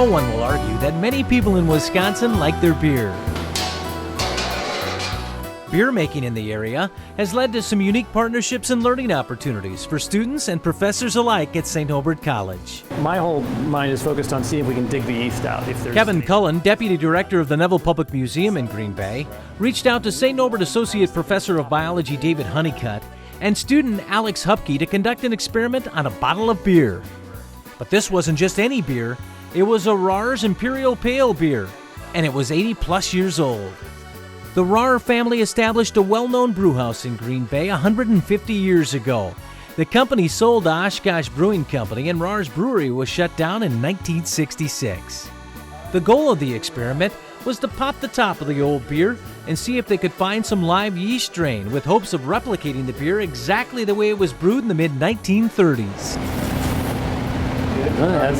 no one will argue that many people in Wisconsin like their beer. Beer making in the area has led to some unique partnerships and learning opportunities for students and professors alike at St. Norbert College. My whole mind is focused on seeing if we can dig the yeast out. Kevin Cullen, Deputy Director of the Neville Public Museum in Green Bay, reached out to St. Norbert Associate Professor of Biology David Honeycutt and student Alex Hupke to conduct an experiment on a bottle of beer. But this wasn't just any beer, it was a Rahr's Imperial Pale Beer, and it was 80 plus years old. The Rahr family established a well-known brewhouse in Green Bay 150 years ago. The company sold to Oshkosh Brewing Company, and Rahr's brewery was shut down in 1966. The goal of the experiment was to pop the top of the old beer and see if they could find some live yeast strain, with hopes of replicating the beer exactly the way it was brewed in the mid-1930s. Had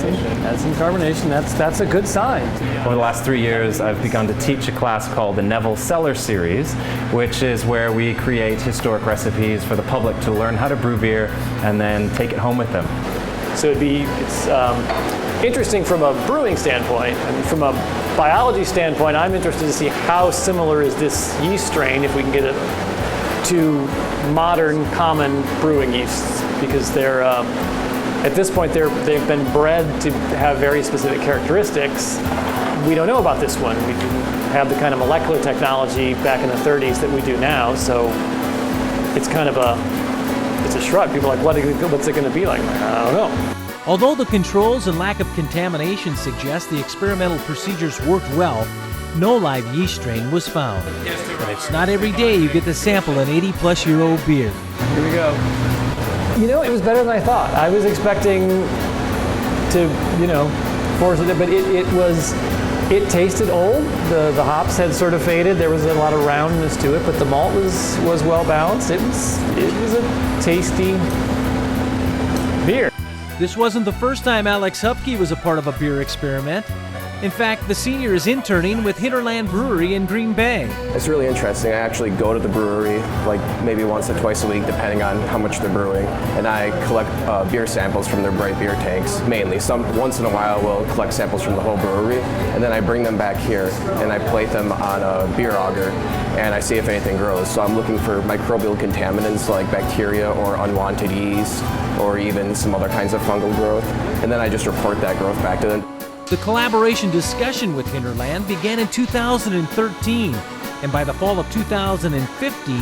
some carbonation. That's a good sign. Over the last 3 years, I've begun to teach a class called the Neville Cellar Series, which is where we create historic recipes for the public to learn how to brew beer and then take it home with them. So it's interesting from a brewing standpoint, and from a biology standpoint, I'm interested to see how similar is this yeast strain, if we can get it to modern common brewing yeasts, because they're at this point, they've been bred to have very specific characteristics. We don't know about this one. We didn't have the kind of molecular technology back in the 30s that we do now, so it's kind of it's a shrug. People are like, what's it going to be like? I don't know. Although the controls and lack of contamination suggest the experimental procedures worked well, no live yeast strain was found. But it's not every day you get to sample an 80-plus-year-old beer. Here we go. You know, it was better than I thought. I was expecting to, force it, but it tasted old. The hops had sort of faded. There was a lot of roundness to it, but the malt was well balanced. It was a tasty beer. This wasn't the first time Alex Hupke was a part of a beer experiment. In fact, the senior is interning with Hinterland Brewery in Green Bay. It's really interesting. I actually go to the brewery like maybe once or twice a week, depending on how much they're brewing, and I collect beer samples from their bright beer tanks, mainly. Once in a while we'll collect samples from the whole brewery, and then I bring them back here and I plate them on a beer auger, and I see if anything grows. So I'm looking for microbial contaminants like bacteria or unwanted yeast or even some other kinds of fungal growth, and then I just report that growth back to them. The collaboration discussion with Hinterland began in 2013, and by the fall of 2015,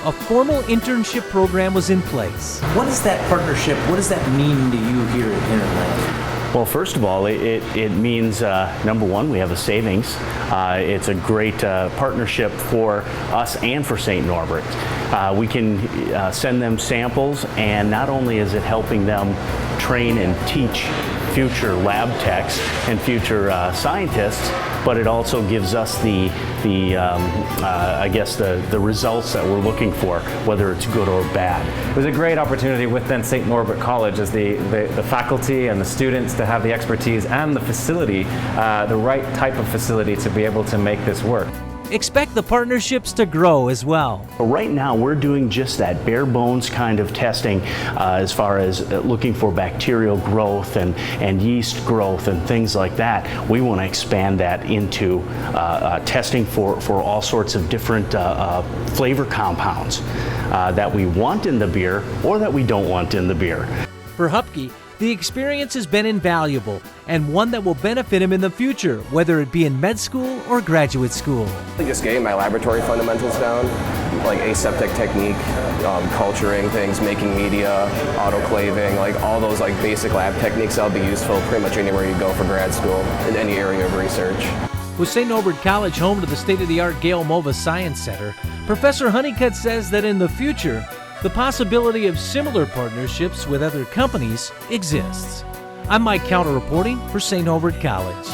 a formal internship program was in place. What is that partnership, what does that mean to you here at Hinterland? Well, first of all, it means, number one, we have a savings. It's a great partnership for us and for St. Norbert. We can send them samples, and not only is it helping them train and teach future lab techs and future scientists, but it also gives us the results that we're looking for, whether it's good or bad. It was a great opportunity with then St. Norbert College as the faculty and the students to have the expertise and the facility, the right type of facility to be able to make this work. Expect the partnerships to grow as well. Right now, we're doing just that bare bones kind of testing as far as looking for bacterial growth and yeast growth and things like that. We want to expand that into testing for all sorts of different flavor compounds that we want in the beer or that we don't want in the beer. For Hupke, the experience has been invaluable and one that will benefit him in the future, whether it be in med school or graduate school. Just getting my laboratory fundamentals down, like aseptic technique, culturing things, making media, autoclaving, like all those like basic lab techniques that'll be useful pretty much anywhere you go for grad school in any area of research. With St. Norbert College home to the state-of-the-art Gail Mova Science Center, Professor Honeycutt says that in the future, the possibility of similar partnerships with other companies exists. I'm Mike Counter reporting for St. Norbert College.